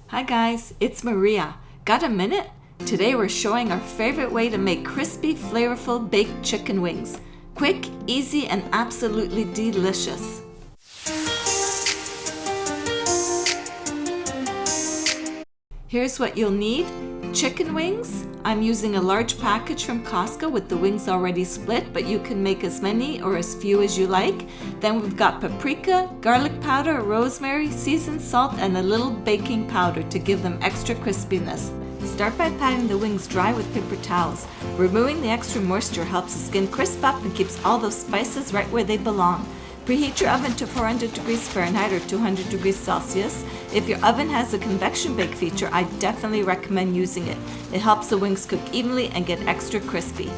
Hi guys, it's Maria. Got a minute? Today we're showing our favorite way to make crispy, flavorful baked chicken wings. Quick, easy, and absolutely delicious. Here's what you'll need. Chicken wings. I'm using a large package from Costco with the wings already split, but you can make as many or as few as you like. Then we've got paprika, garlic powder, rosemary, seasoned salt, and a little baking powder to give them extra crispiness. Start by patting the wings dry with paper towels. Removing the extra moisture helps the skin crisp up and keeps all those spices right where they belong. Preheat your oven to 400 degrees Fahrenheit or 200 degrees Celsius. If your oven has a convection bake feature, I definitely recommend using it. It helps the wings cook evenly and get extra crispy.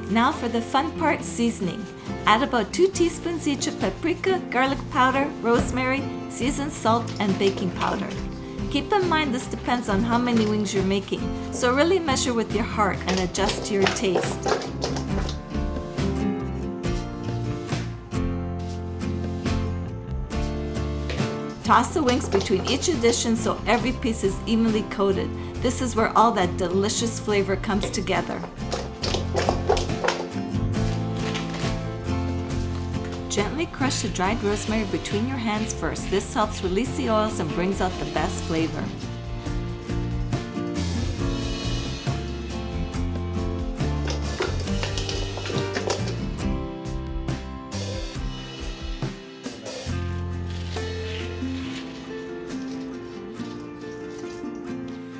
Now for the fun part, seasoning. Add about 2 teaspoons each of paprika, garlic powder, rosemary, seasoned salt, and baking powder. Keep in mind this depends on how many wings you're making, so really measure with your heart and adjust to your taste. Toss the wings between each addition so every piece is evenly coated. This is where all that delicious flavor comes together. Gently crush the dried rosemary between your hands first. This helps release the oils and brings out the best flavor.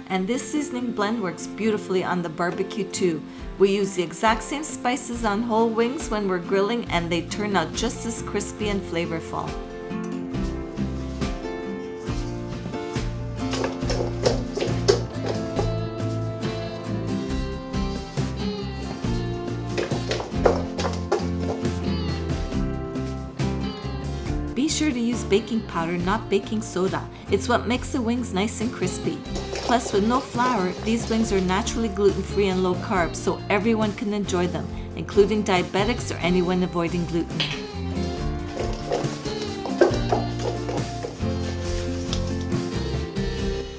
And this seasoning blend works beautifully on the barbecue too. We use the exact same spices on whole wings when we're grilling, and they turn out just as crispy and flavorful. Be sure to use baking powder, not baking soda. It's what makes the wings nice and crispy. Plus, with no flour, these wings are naturally gluten-free and low carb, so everyone can enjoy them, including diabetics or anyone avoiding gluten.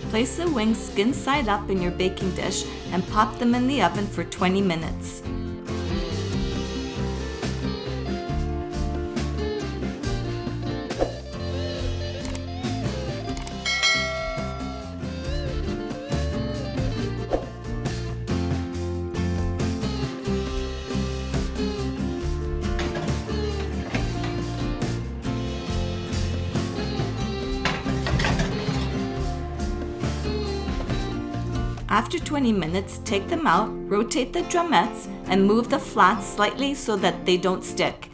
Place the wings skin side up in your baking dish and pop them in the oven for 20 minutes. After 20 minutes, take them out, rotate the drumettes, and move the flats slightly so that they don't stick.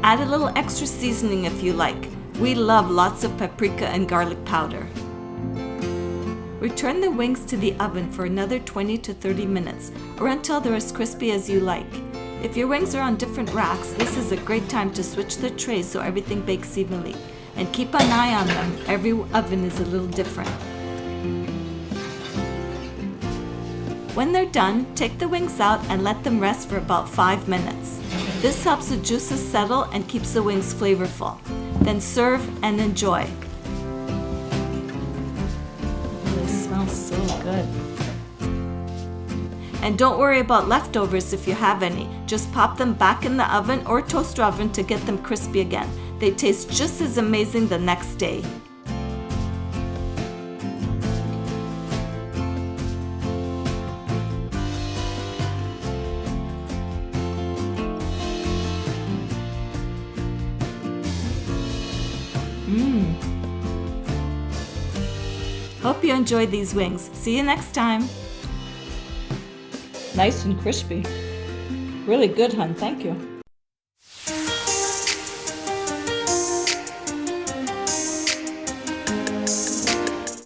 Add a little extra seasoning if you like. We love lots of paprika and garlic powder. Return the wings to the oven for another 20 to 30 minutes, or until they're as crispy as you like. If your wings are on different racks, this is a great time to switch the trays so everything bakes evenly. And keep an eye on them, every oven is a little different. When they're done, take the wings out and let them rest for about 5 minutes. This helps the juices settle and keeps the wings flavorful. Then serve and enjoy. So good. And don't worry about leftovers if you have any. Just pop them back in the oven or toaster oven to get them crispy again. They taste just as amazing the next day. Hope you enjoyed these wings. See you next time. Nice and crispy. Really good, hon. Thank you.